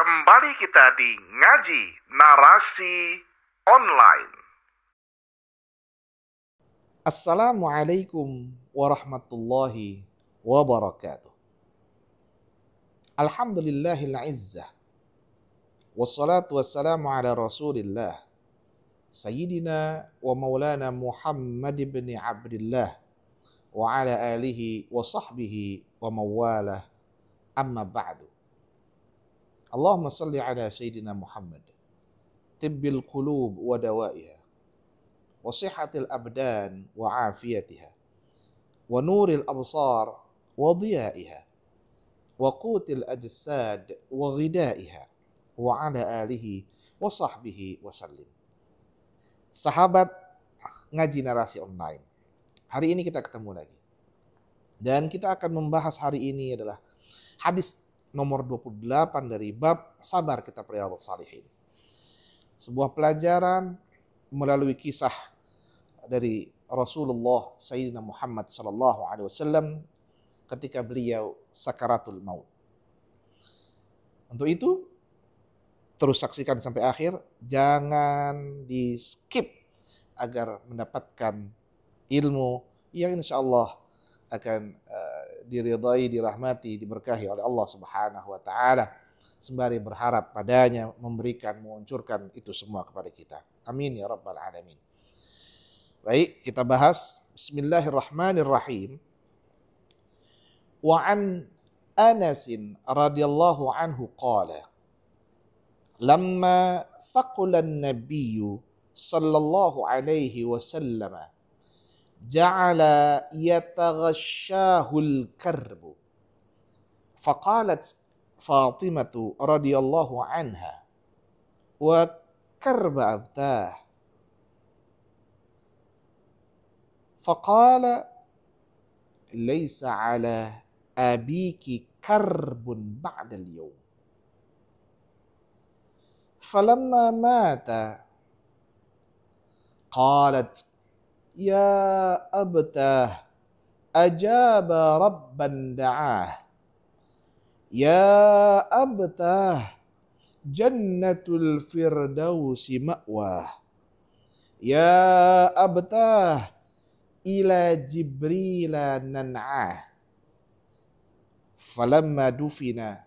Kembali kita di Ngaji Narasi Online. Assalamualaikum warahmatullahi wabarakatuh. Alhamdulillahil izzah. Wassalatu wassalamu ala rasulillah. Sayyidina wa maulana Muhammad ibn Abdillah. Wa ala alihi wa sahbihi wa mawalah. Amma ba'du. Allahumma salli ala Sayyidina Muhammad. Tibbil qulub wa dawaiha. Wa sihatil abdan wa afiyatiha. Wa nuril absar wa dhiyaiha. Wa qutil ajsad wa ghidaiha. Wa ala alihi wa sahbihi wa sallim. Sahabat Ngaji Narasi Online, hari ini kita ketemu lagi. Dan kita akan membahas hari ini adalah hadis nomor 28 dari bab Sabar Kitab Riyadhus Shalihin. Sebuah pelajaran melalui kisah dari Rasulullah Sayyidina Muhammad sallallahu alaihi wasallam ketika beliau sakaratul maut. Untuk itu terus saksikan sampai akhir, jangan di skip agar mendapatkan ilmu yang insyaallah akan diridhai, dirahmati, diberkahi oleh Allah Subhanahu wa taala, sembari berharap padanya memberikan, menguncurkan itu semua kepada kita. Amin ya rabbal alamin. Baik, kita bahas. Bismillahirrahmanirrahim. Wa an Anas radhiyallahu anhu qala lamma thaqala an-nabiy sallallahu alaihi wasallam ja'ala yataghashshahul karbu faqalat Fatimatu radhiyallahu anha wa karba abtah faqala laysa ala abiki karbun ba'da al-yawm falamma mata qalat ya abtah ajaba rabban da'ah ya abtah jannatul firdausi ma'wah ya abtah ila jibrila nan'ah falamma dufina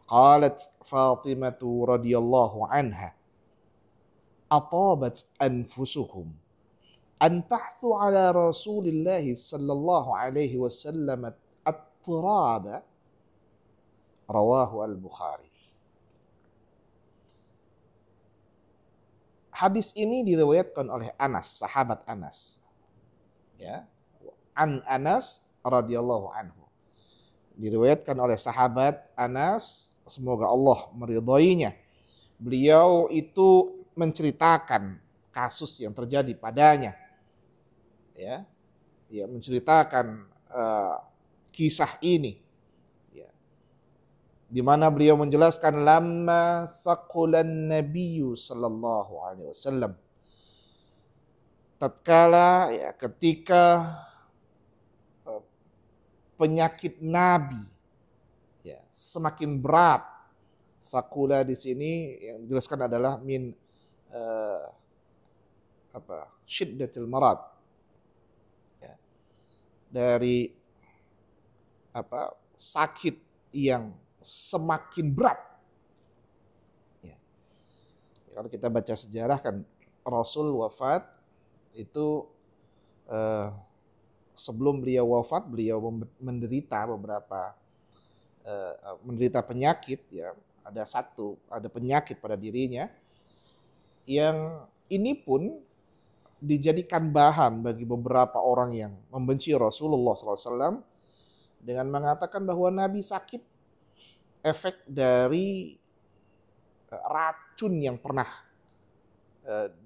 qalat Fatimatu radhiyallahu anha atabat anfusuhum an tahthu ala Rasulillah sallallahu alaihi wasallam at-turaba, rawahu al-Bukhari. Hadis ini diriwayatkan oleh Anas, sahabat Anas. Ya, an Anas radhiyallahu anhu. Diriwayatkan oleh sahabat Anas, semoga Allah meridhoinya. Beliau itu menceritakan kasus yang terjadi padanya. Ya, menceritakan kisah ini, ya, di mana beliau menjelaskan lamma saqulan nabiyyu sallallahu alaihi wasallam, tatkala ya ketika penyakit Nabi ya semakin berat. Sakula di sini yang dijelaskan adalah min syiddatil marad, ya, dari sakit yang semakin berat. Ya. Kalau kita baca sejarah kan Rasul wafat itu sebelum beliau wafat beliau menderita beberapa menderita penyakit, ya. Ada penyakit pada dirinya yang ini pun dijadikan bahan bagi beberapa orang yang membenci Rasulullah SAW dengan mengatakan bahwa Nabi sakit efek dari racun yang pernah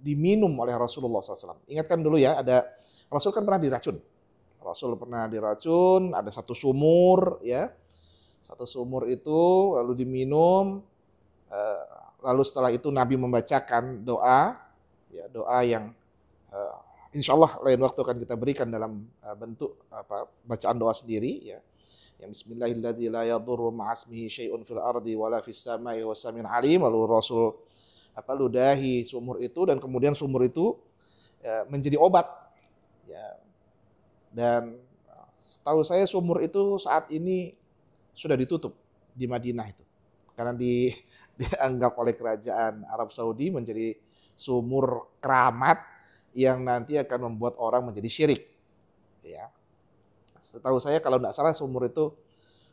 diminum oleh Rasulullah SAW. Ingatkan dulu ya, Rasul kan pernah diracun. Rasul pernah diracun, ada satu sumur, ya. Satu sumur itu lalu diminum, lalu setelah itu Nabi membacakan doa, ya, doa yang insya Allah lain waktu akan kita berikan dalam bentuk bacaan doa sendiri, ya, yang bismillahilladzi la yadurru ma'asmihi syai'un fil ardi wala fis samai wa samin alim. Lalu Rasul ludahi sumur itu, dan kemudian sumur itu menjadi obat. Ya. Dan setahu saya sumur itu saat ini sudah ditutup di Madinah itu, karena dianggap oleh kerajaan Arab Saudi menjadi sumur keramat yang nanti akan membuat orang menjadi syirik. Ya. Setahu saya kalau tidak salah sumur itu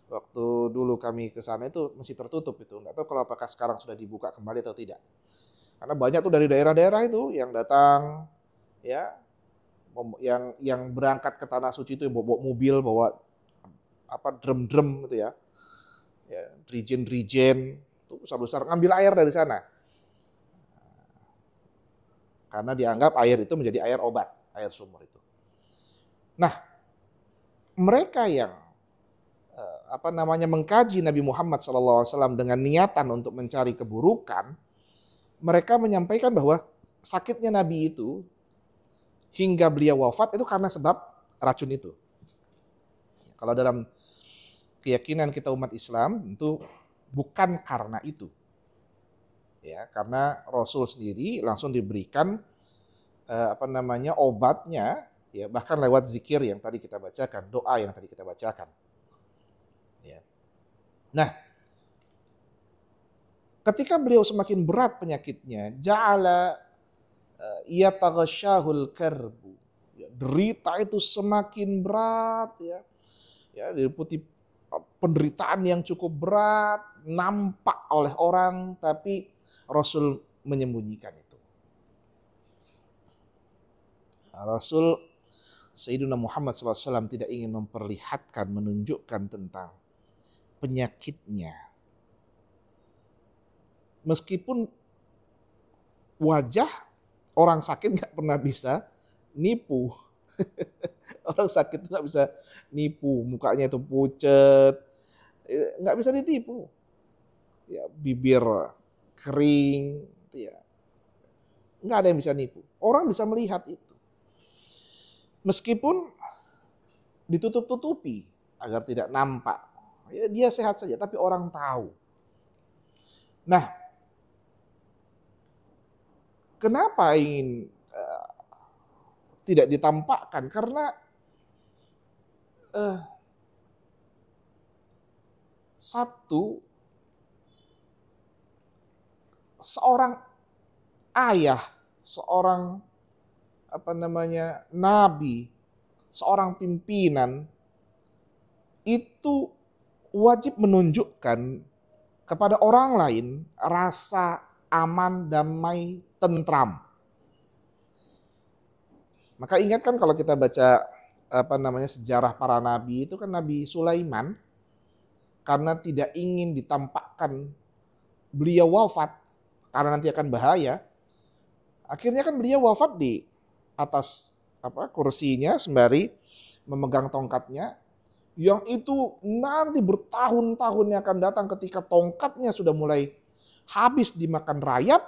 waktu dulu kami ke sana itu masih tertutup itu. Tidak tahu kalau apakah sekarang sudah dibuka kembali atau tidak. Karena banyak tuh dari daerah-daerah itu yang datang, ya, yang berangkat ke tanah suci itu bawa mobil, bawa drum-drum gitu ya, drijen-drijen itu besar-besar ngambil air dari sana. Karena dianggap air itu menjadi air obat, air sumur itu. Nah, mereka yang mengkaji Nabi Muhammad SAW dengan niatan untuk mencari keburukan, mereka menyampaikan bahwa sakitnya Nabi itu hingga beliau wafat itu karena sebab racun itu. Kalau dalam keyakinan kita umat Islam tentu bukan karena itu. Ya, karena Rasul sendiri langsung diberikan obatnya, ya, bahkan lewat zikir yang tadi kita bacakan, doa yang tadi kita bacakan. Ya. Nah, ketika beliau semakin berat penyakitnya, ja'ala yataghashahul karbu. Ya, derita itu semakin berat, ya. Ya, diliputi penderitaan yang cukup berat, nampak oleh orang, tapi Rasul menyembunyikan itu. Rasul Sayyidina Muhammad SAW tidak ingin memperlihatkan, menunjukkan tentang penyakitnya. Meskipun wajah orang sakit nggak pernah bisa nipu. Orang sakit nggak bisa nipu, mukanya itu pucat, nggak bisa ditipu. Ya, bibir kering, ya, nggak ada yang bisa nipu. Orang bisa melihat itu. Meskipun ditutup-tutupi agar tidak nampak, ya, dia sehat saja, tapi orang tahu. Nah, kenapa ingin tidak ditampakkan? Karena satu, seorang ayah, seorang nabi, seorang pimpinan itu wajib menunjukkan kepada orang lain rasa aman, damai, tentram. Maka ingatkan kalau kita baca sejarah para nabi itu kan, Nabi Sulaiman karena tidak ingin ditampakkan beliau wafat karena nanti akan bahaya, akhirnya kan beliau wafat di atas kursinya sembari memegang tongkatnya, yang itu nanti bertahun-tahun yang akan datang ketika tongkatnya sudah mulai habis dimakan rayap,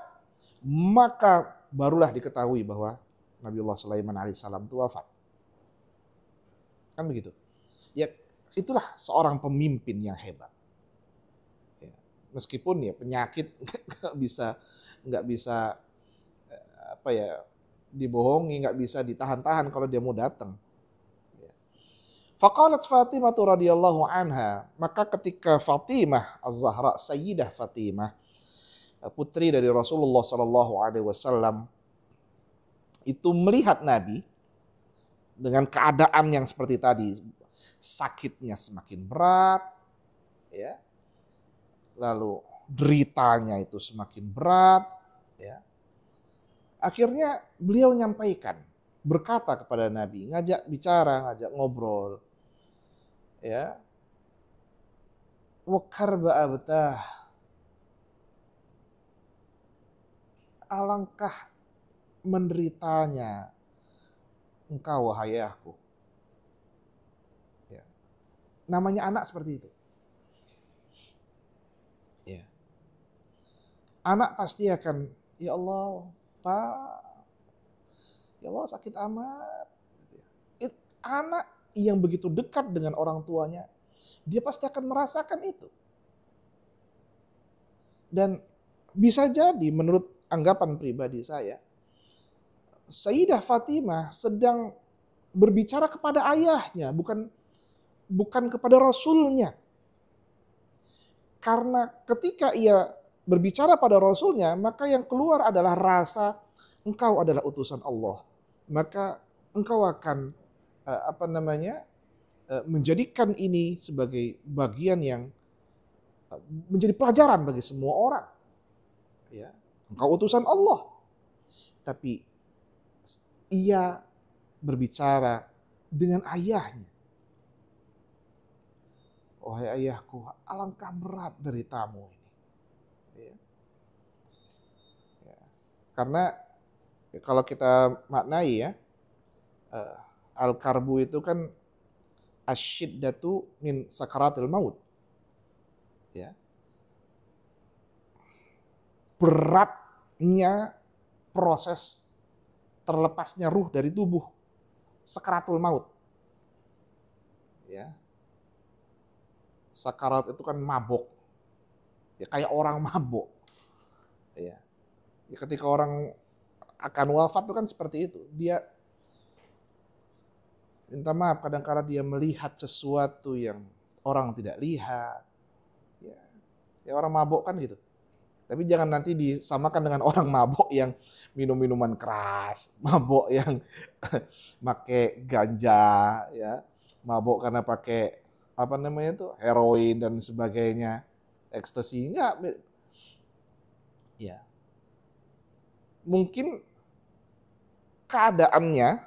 maka barulah diketahui bahwa Nabiullah Sulaiman alaihissalam itu wafat. Kan begitu. Ya, itulah seorang pemimpin yang hebat. Ya, meskipun ya penyakit nggak bisa dibohongi, nggak bisa ditahan-tahan kalau dia mau datang. Faqalat Fatimah radhiyallahu anha, maka ketika Fatimah Az-Zahra, Sayyidah Fatimah, putri dari Rasulullah sallallahu alaihi wasallam, itu melihat Nabi dengan keadaan yang seperti tadi, sakitnya semakin berat, ya. Lalu deritanya itu semakin berat, ya. Akhirnya beliau menyampaikan, berkata kepada Nabi, ngajak bicara, ngajak ngobrol. Ya. Wa karba abtah. Alangkah menderitanya engkau wahai ayahku. Ya. Namanya anak seperti itu. Ya. Anak pasti akan, ya Allah, Pak, ya Allah sakit amat. Anak yang begitu dekat dengan orang tuanya, dia pasti akan merasakan itu. Dan bisa jadi menurut anggapan pribadi saya, Sayyidah Fatimah sedang berbicara kepada ayahnya, bukan kepada Rasulnya. Karena ketika ia berbicara pada Rasulnya, maka yang keluar adalah rasa engkau adalah utusan Allah. Maka engkau akan menjadikan ini sebagai bagian yang menjadi pelajaran bagi semua orang. Ya, engkau utusan Allah. Tapi ia berbicara dengan ayahnya. Wahai ayahku, alangkah berat deritamu ini. Ya. Ya. Karena kalau kita maknai ya, al-karbu itu kan asyiddatu min sakaratil maut. Ya. Beratnya proses terlepasnya ruh dari tubuh, sakaratul maut. Ya. Sakarat itu kan mabok. Ya kayak orang mabok. Ya. Ya ketika orang akan wafat itu kan seperti itu. Dia minta maaf kadang-kadang dia melihat sesuatu yang orang tidak lihat. Ya orang mabok kan gitu. Tapi jangan nanti disamakan dengan orang mabok yang minum minuman keras, mabok yang pakai ganja, ya, mabok karena pakai heroin dan sebagainya, ekstasi, enggak. Ya, mungkin keadaannya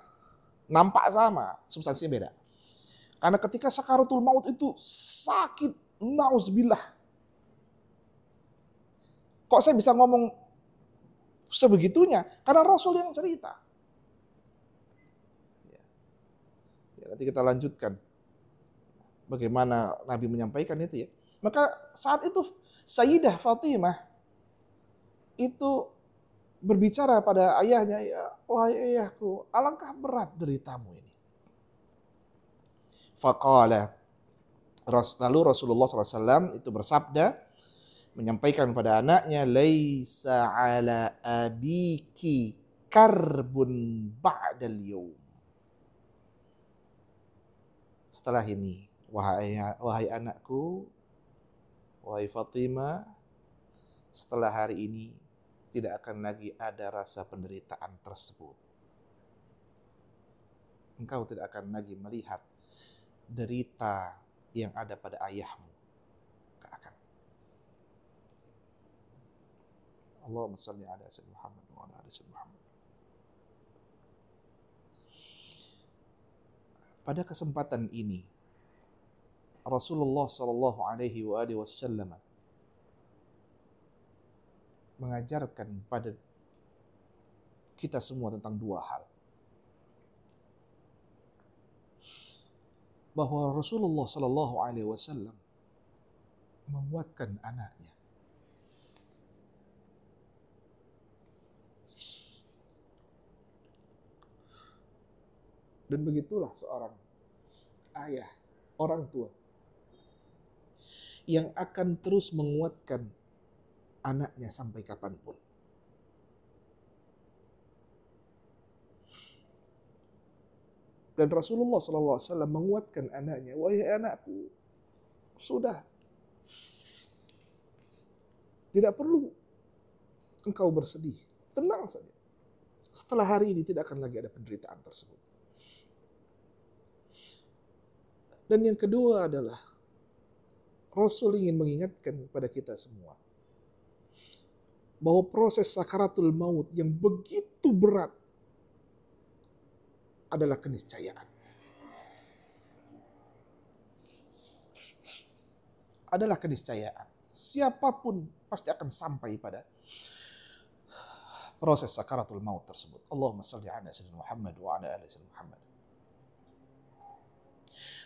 nampak sama, substansinya beda. Karena ketika sakaratul maut itu sakit, nauzubillah. Kok saya bisa ngomong sebegitunya? Karena Rasul yang cerita. Ya, nanti kita lanjutkan bagaimana Nabi menyampaikan itu ya. Maka saat itu Sayyidah Fatimah itu berbicara pada ayahnya, ya, wahai ayahku, alangkah berat deritamu ini. Faqala, lalu Rasulullah SAW itu bersabda, menyampaikan pada anaknya, laisa ala abiki karbun ba'dal yawm. Setelah ini, wahai anakku, wahai Fatimah, setelah hari ini tidak akan lagi ada rasa penderitaan tersebut. Engkau tidak akan lagi melihat derita yang ada pada ayahmu. Allahumma salli ala sayyidina Muhammad wa ala ali sayyidina Muhammad. Pada kesempatan ini Rasulullah sallallahu alaihi wasallam mengajarkan pada kita semua tentang dua hal. Bahwa Rasulullah sallallahu alaihi wasallam menguatkan anaknya. Dan begitulah seorang ayah, orang tua, yang akan terus menguatkan anaknya sampai kapanpun. Dan Rasulullah SAW menguatkan anaknya, wahai anakku, sudah, tidak perlu engkau bersedih, tenang saja. Setelah hari ini tidak akan lagi ada penderitaan tersebut. Dan yang kedua adalah Rasul ingin mengingatkan kepada kita semua bahwa proses sakaratul maut yang begitu berat adalah keniscayaan. Adalah keniscayaan. Siapapun pasti akan sampai pada proses sakaratul maut tersebut. Allahumma salli ala sayyidina Muhammad wa ala ali sayyidina Muhammad.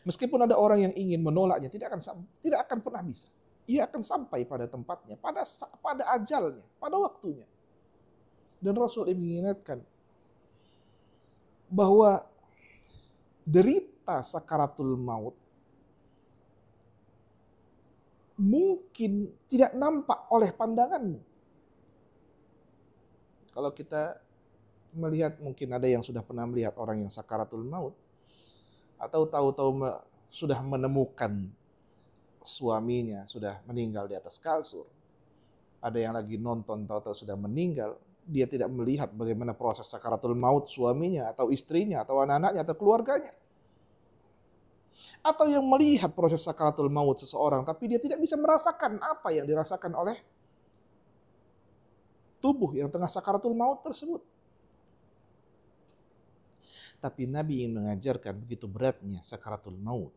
Meskipun ada orang yang ingin menolaknya, tidak akan pernah bisa. Ia akan sampai pada tempatnya, pada ajalnya, pada waktunya. Dan Rasul mengingatkan bahwa derita sakaratul maut mungkin tidak nampak oleh pandanganmu. Kalau kita melihat, mungkin ada yang sudah pernah melihat orang yang sakaratul maut, atau tahu-tahu sudah menemukan suaminya sudah meninggal di atas kasur. Ada yang lagi nonton tahu-tahu sudah meninggal, dia tidak melihat bagaimana proses sakaratul maut suaminya atau istrinya atau anak-anaknya atau keluarganya. Atau yang melihat proses sakaratul maut seseorang tapi dia tidak bisa merasakan apa yang dirasakan oleh tubuh yang tengah sakaratul maut tersebut. Tapi Nabi ingin mengajarkan begitu beratnya sakaratul maut.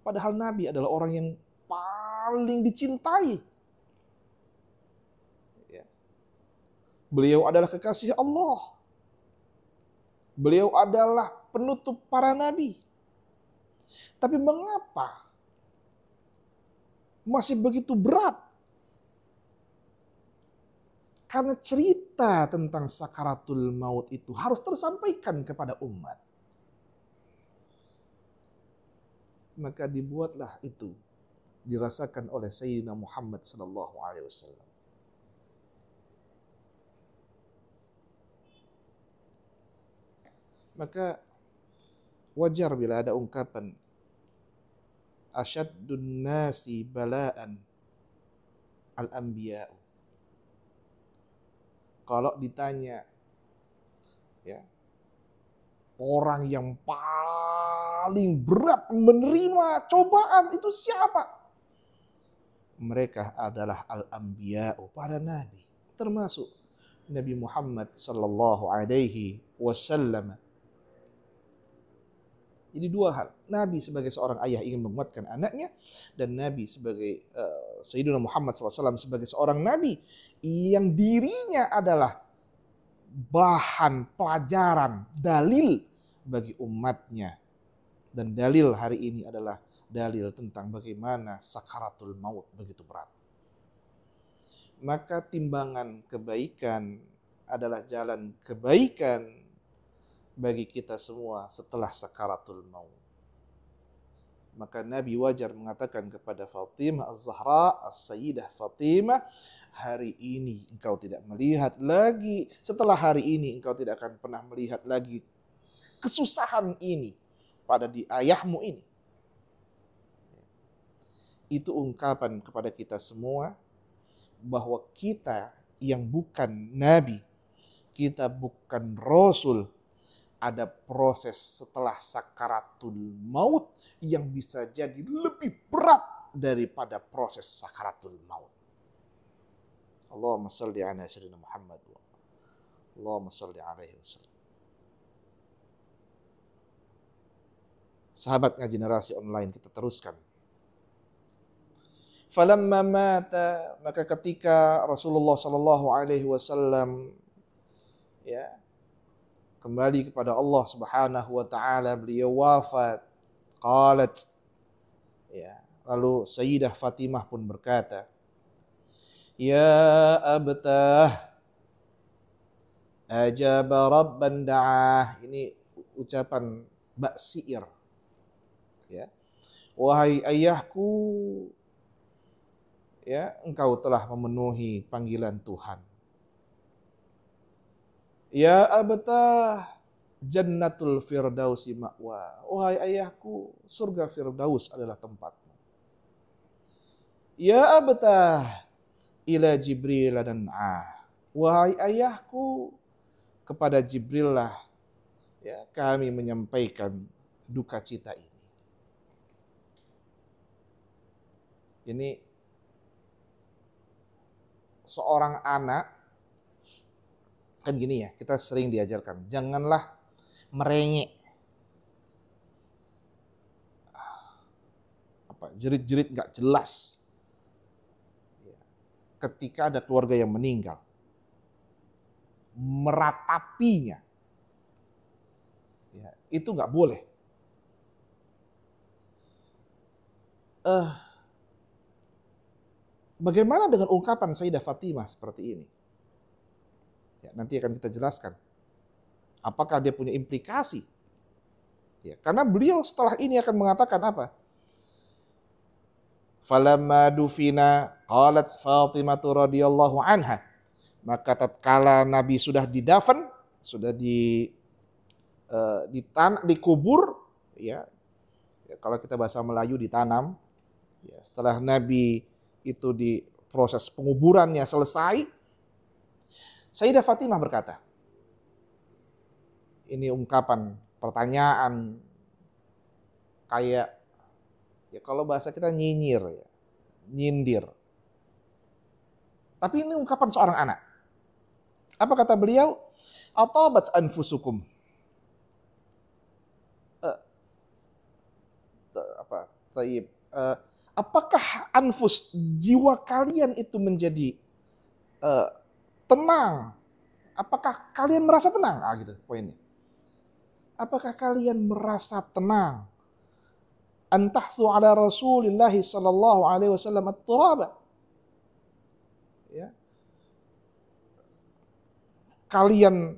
Padahal Nabi adalah orang yang paling dicintai. Beliau adalah kekasih Allah. Beliau adalah penutup para nabi. Tapi mengapa masih begitu berat? Karena cerita tentang sakaratul maut itu harus tersampaikan kepada umat. Maka dibuatlah itu, dirasakan oleh Sayyidina Muhammad SAW. Maka wajar bila ada ungkapan asyaddun nasi bala'an al-anbiya'u. Kalau ditanya, ya, orang yang paling berat menerima cobaan itu siapa? Mereka adalah al-anbiya'u, para nabi, termasuk Nabi Muhammad sallallahu alaihi wasallam. Jadi dua hal, Nabi sebagai seorang ayah ingin menguatkan anaknya, dan Nabi sebagai Sayyidina Muhammad SAW sebagai seorang Nabi yang dirinya adalah bahan pelajaran, dalil bagi umatnya. Dan dalil hari ini adalah dalil tentang bagaimana sakaratul maut begitu berat. Maka timbangan kebaikan adalah jalan kebaikan bagi kita semua setelah sakaratul maut. Maka Nabi wajar mengatakan kepada Fatimah Az-Zahra, As-Sayyidah Fatimah, hari ini engkau tidak melihat lagi, setelah hari ini engkau tidak akan pernah melihat lagi kesusahan ini pada di ayahmu ini. Itu ungkapan kepada kita semua bahwa kita yang bukan Nabi, kita bukan Rasul, ada proses setelah sakaratul maut yang bisa jadi lebih berat daripada proses sakaratul maut. Allahumma salli ala sayyidina Muhammad. Allahumma salli alaihi wasallam. Sahabat ngaji narasi online, kita teruskan. Falamma mata, maka ketika Rasulullah sallallahu alaihi wasallam ya kembali kepada Allah Subhanahu wa taala, beliau wafat. Qalat, ya, lalu Sayyidah Fatimah pun berkata, ya abtah ajaba rabban da'ah. Ini ucapan bak syair, ya. Wahai ayahku, ya, engkau telah memenuhi panggilan Tuhan. Ya abtah jannatul firdausi ma'wa. Wahai ayahku, surga firdaus adalah tempatmu. Ya abtah ila Jibril dan wahai ayahku, kepada Jibril lah, ya, kami menyampaikan duka cita ini. Ini seorang anak, kan gini ya, kita sering diajarkan, janganlah merengek. Jerit-jerit gak jelas ketika ada keluarga yang meninggal. Meratapinya, ya, itu gak boleh. Bagaimana dengan ungkapan Sayyidah Fatimah seperti ini? Ya, nanti akan kita jelaskan. Apakah dia punya implikasi? Ya, karena beliau setelah ini akan mengatakan apa? Falamma dufina qalat Fatimah radhiyallahu anha. Maka tatkala Nabi sudah didafan, sudah dikubur, ya, kalau kita bahasa Melayu ditanam, ya, setelah Nabi itu di proses penguburannya selesai, Sayyidah Fatimah berkata, ini ungkapan pertanyaan kayak, ya kalau bahasa kita nyinyir, ya, nyindir. Tapi ini ungkapan seorang anak. Apa kata beliau? Atabat anfusukum. Apakah anfus, jiwa kalian itu menjadi tenang? Apakah kalian merasa tenang? Gitu poinnya. Apakah kalian merasa tenang? Antahsu ala Rasulillah sallallahu alaihi wasallam at-turaba. Ya. Kalian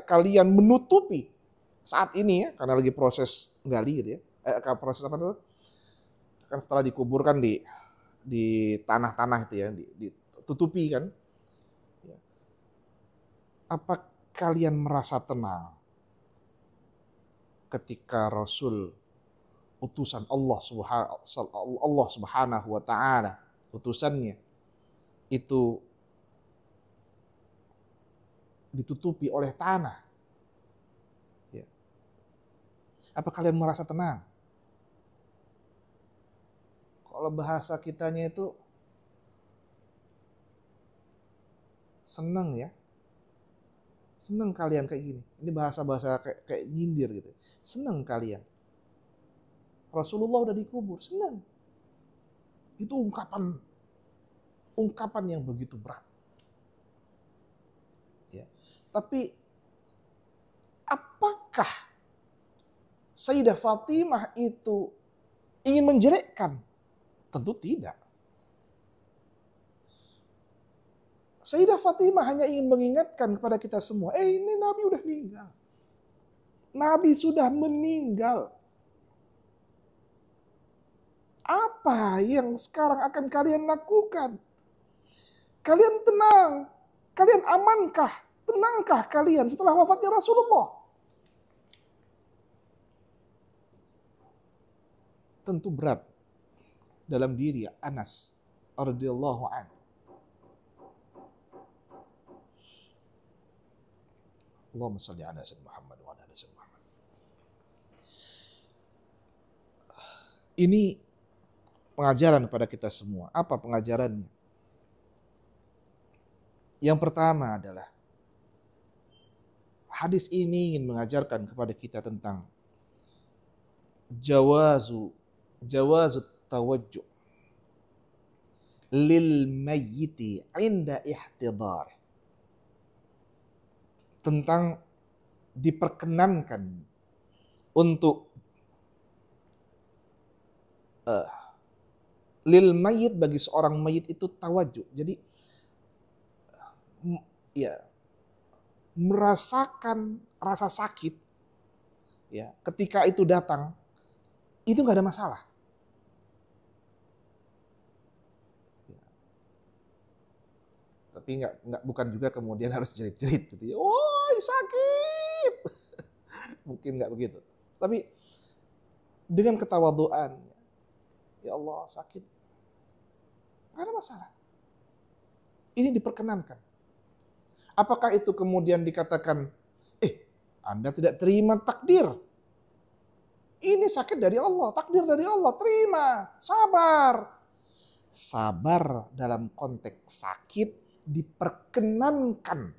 kalian menutupi saat ini, ya, karena lagi proses gali gitu ya. Proses apa itu? Kan setelah dikuburkan di tanah-tanah itu ya, ditutupi kan. Ya. Apa kalian merasa tenang ketika Rasul utusan Allah Subhanahu wa taala, utusannya itu ditutupi oleh tanah? Ya. Apa kalian merasa tenang? Kalau bahasa kitanya itu seneng, ya. Seneng kalian kayak gini. Ini bahasa-bahasa kayak nyindir gitu. Seneng kalian. Rasulullah udah dikubur, seneng. Itu ungkapan yang begitu berat. Ya. Tapi apakah Sayyidah Fatimah itu ingin menjelekkan? Tentu tidak. Sayyidah Fatimah hanya ingin mengingatkan kepada kita semua, ini Nabi udah meninggal. Nabi sudah meninggal. Apa yang sekarang akan kalian lakukan? Kalian tenang? Kalian amankah? Tenangkah kalian setelah wafatnya Rasulullah? Tentu berat dalam diri Anas radhiyallahu anhu. Allahumma shalli ala sayyidina Muhammad wa ala ali sayyidina Muhammad. Ini pengajaran kepada kita semua. Apa pengajarannya? Yang pertama adalah hadis ini ingin mengajarkan kepada kita tentang jawazu tawajjuh lil mayyiti inda ihtidar. Tentang diperkenankan untuk lil mayyit, bagi seorang mayit itu tawajuh. Jadi ya, merasakan rasa sakit, ya, ketika itu datang, itu nggak ada masalah. Ya. Tapi bukan juga kemudian harus jerit-jerit gitu ya. Woi, sakit. Mungkin nggak begitu. Tapi dengan ketawaduan, ya Allah sakit, nggak ada masalah. Ini diperkenankan. Apakah itu kemudian dikatakan, Anda tidak terima takdir? Ini sakit dari Allah, takdir dari Allah, terima, sabar. Sabar dalam konteks sakit diperkenankan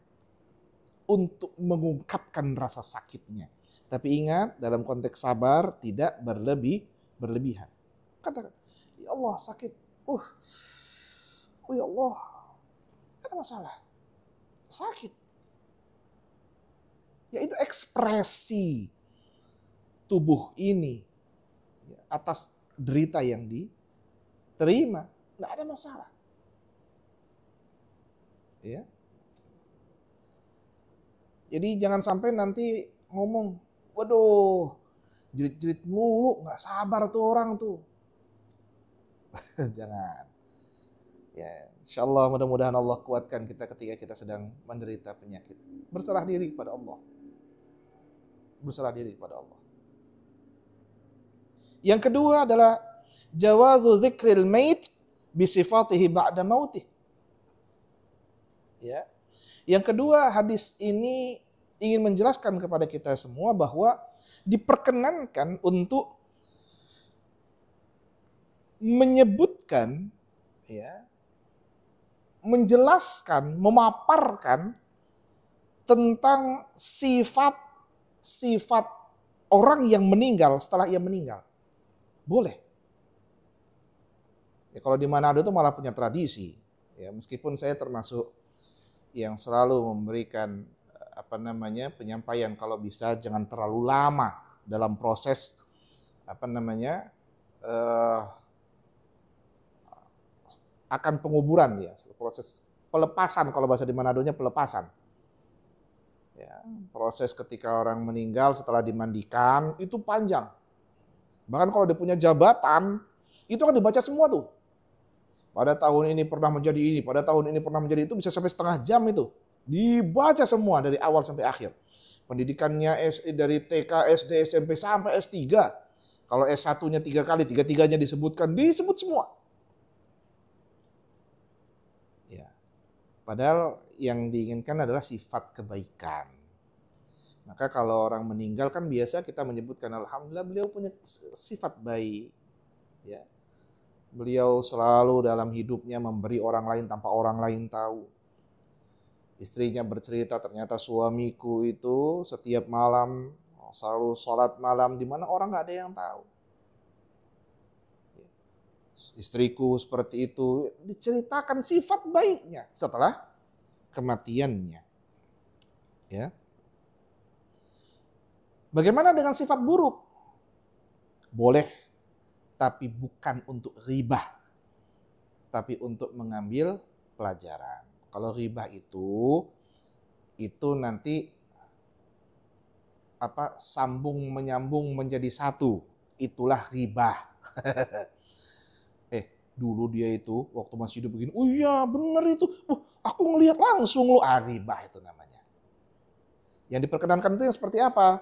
untuk mengungkapkan rasa sakitnya. Tapi ingat, dalam konteks sabar tidak berlebihan. Katakan, ya Allah sakit, oh ya Allah, ada masalah, sakit. Yaitu ekspresi tubuh ini atas derita yang diterima, nggak ada masalah. Ya. Jadi jangan sampai nanti ngomong, waduh, jerit-jerit mulu, nggak sabar tuh orang tuh. Jangan. Ya, insyaallah mudah-mudahan Allah kuatkan kita ketika kita sedang menderita penyakit. Berserah diri kepada Allah. Berserah diri kepada Allah. Yang kedua adalah jawazu dzikril mait bi sifatihi ba'da mautih. Ya. Yang kedua, hadis ini ingin menjelaskan kepada kita semua bahwa diperkenankan untuk menyebutkan, ya, menjelaskan, memaparkan tentang sifat orang yang meninggal setelah ia meninggal. Boleh. Ya, kalau di Manado itu malah punya tradisi. Ya, meskipun saya termasuk yang selalu memberikan penyampaian kalau bisa jangan terlalu lama dalam proses akan penguburan, ya, proses pelepasan, kalau bahasa di Manadonya pelepasan. Ya, proses ketika orang meninggal setelah dimandikan itu panjang. Bahkan kalau dia punya jabatan, itu akan dibaca semua tuh. Pada tahun ini pernah menjadi ini, pada tahun ini pernah menjadi itu, bisa sampai setengah jam itu. Dibaca semua dari awal sampai akhir. Pendidikannya dari TK, SD, SMP sampai S3. Kalau S1-nya 3 kali, 3-3-nya disebutkan, disebut semua. Ya. Padahal yang diinginkan adalah sifat kebaikan. Maka kalau orang meninggal kan biasa kita menyebutkan alhamdulillah beliau punya sifat baik. Ya. Beliau selalu dalam hidupnya memberi orang lain tanpa orang lain tahu. Istrinya bercerita ternyata suamiku itu setiap malam selalu sholat malam di mana orang nggak ada yang tahu. Istriku seperti itu, diceritakan sifat baiknya setelah kematiannya. Ya. Bagaimana dengan sifat buruk? Boleh, tapi bukan untuk ribah, tapi untuk mengambil pelajaran. Kalau ribah itu nanti sambung menyambung menjadi satu, itulah ribah. Dulu dia itu waktu masih hidup begini, oh iya benar itu, aku ngelihat langsung lo, ribah itu namanya. Yang diperkenankan itu yang seperti apa?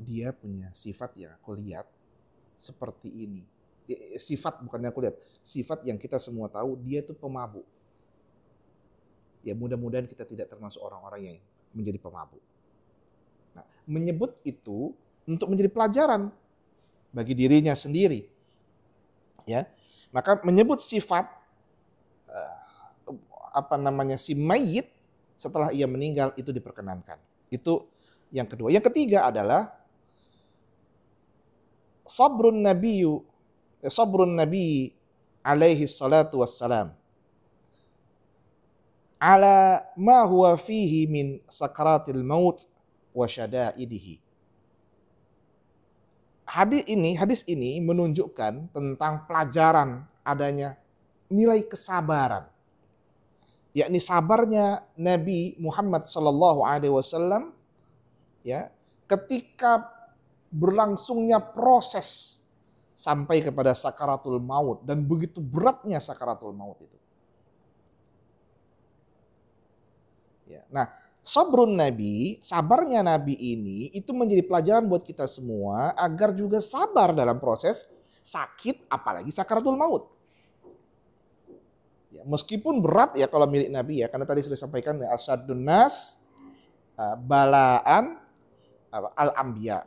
Dia punya sifat yang aku lihat seperti ini. Sifat bukan yang aku lihat, sifat yang kita semua tahu, dia itu pemabuk. Ya mudah-mudahan kita tidak termasuk orang-orang yang menjadi pemabuk. Nah, menyebut itu untuk menjadi pelajaran bagi dirinya sendiri. Ya, maka menyebut sifat si mayit setelah ia meninggal itu diperkenankan. Itu yang kedua. Yang ketiga adalah sabrun nabi alaihi salatu wassalam ala ma huwa fihi min sakaratil maut wa syada'idihi. Hadis ini menunjukkan tentang pelajaran adanya nilai kesabaran. Yakni sabarnya Nabi Muhammad sallallahu alaihi wasallam ya, ketika berlangsungnya proses sampai kepada sakaratul maut, dan begitu beratnya sakaratul maut itu. Ya, nah, sabrun Nabi, sabarnya Nabi ini itu menjadi pelajaran buat kita semua agar juga sabar dalam proses sakit, apalagi sakaratul maut. Ya, meskipun berat ya kalau milik Nabi ya, karena tadi sudah disampaikan ya, asyadun nas balaan al-anbiya.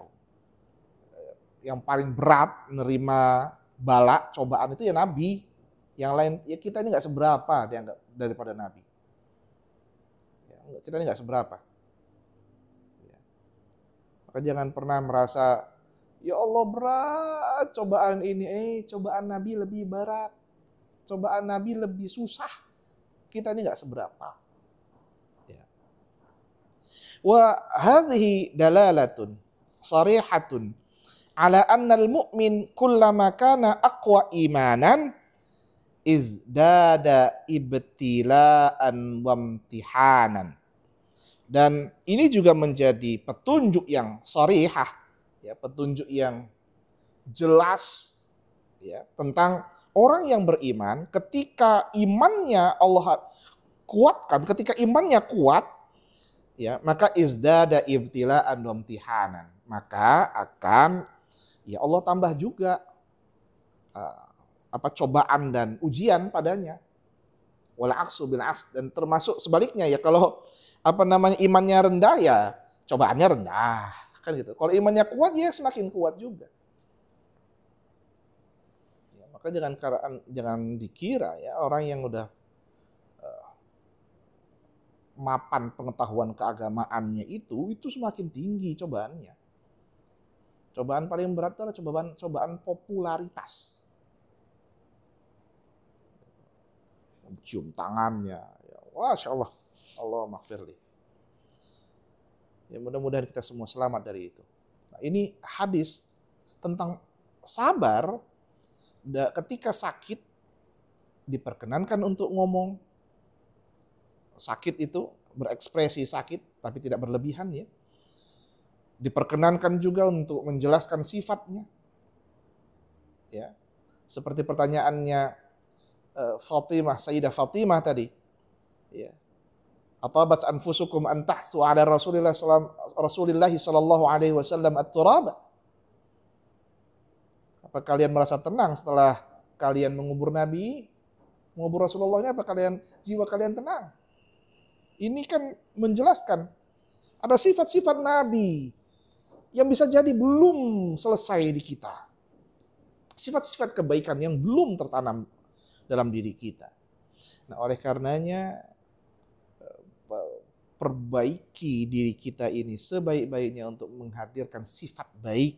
Yang paling berat menerima bala, cobaan itu ya Nabi. Yang lain ya kita ini nggak seberapa dianggap daripada Nabi. Kita ini nggak seberapa. Ya. Maka jangan pernah merasa, ya Allah berat cobaan ini. Cobaan Nabi lebih berat. Cobaan Nabi lebih susah. Kita ini nggak seberapa. Ya. Wa hadhihi dalalatun sarihatun ala anna al-mu'min kullama kana aqwa imanan izdada ibtila'an wa imtihanan. Dan ini juga menjadi petunjuk yang sharihah, ya, petunjuk yang jelas ya, tentang orang yang beriman ketika imannya Allah kuatkan, ketika imannya kuat, ya, maka izdada ibtila'an wa imtihanan. Maka akan ya Allah tambah juga cobaan dan ujian padanya. Wala aksu bil aks, dan termasuk sebaliknya ya, kalau imannya rendah ya cobaannya rendah kan gitu. Kalau imannya kuat ya semakin kuat juga. Ya, maka jangan dikira ya orang yang udah mapan pengetahuan keagamaannya itu semakin tinggi cobaannya. Cobaan paling berat adalah cobaan popularitas. Cium tangannya, ya, Masya Allah, Allah maghfirli. Ya, mudah-mudahan kita semua selamat dari itu. Nah, ini hadis tentang sabar ketika sakit, diperkenankan untuk ngomong. Sakit itu berekspresi sakit, tapi tidak berlebihan ya. Diperkenankan juga untuk menjelaskan sifatnya. Ya. Seperti pertanyaannya Fatimah, Sayyidah Fatimah tadi. Ya. Atabat anfusukum an tahsu ala Rasulillah sallallahu alaihi wasallam at-turaba. Apa kalian merasa tenang setelah kalian mengubur Nabi, mengubur Rasulullah ini, apa jiwa kalian tenang? Ini kan menjelaskan ada sifat-sifat Nabi yang bisa jadi belum selesai di kita. Sifat-sifat kebaikan yang belum tertanam dalam diri kita. Nah, oleh karenanya perbaiki diri kita ini sebaik-baiknya untuk menghadirkan sifat baik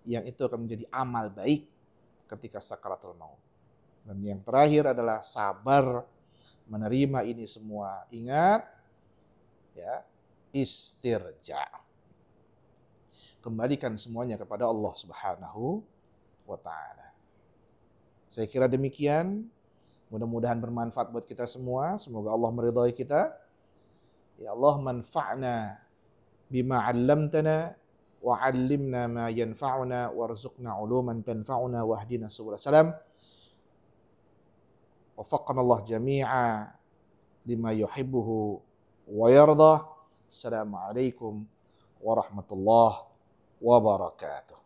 yang itu akan menjadi amal baik ketika sakaratul maut. Dan yang terakhir adalah sabar menerima ini semua. Ingat ya, istirja. Kembalikan semuanya kepada Allah Subhanahu wa taala. Saya kira demikian. Mudah-mudahan bermanfaat buat kita semua. Semoga Allah meridhai kita. Ya Allah, manfa'na bima 'allamtana wa 'allimna ma yanfa'una warzuqna 'uluman tanfa'una wahdina subul salam. Wafaqqana Allah jami'a lima yuhibbuhu wa yardah. Assalamualaikum warahmatullahi wabarakatuh.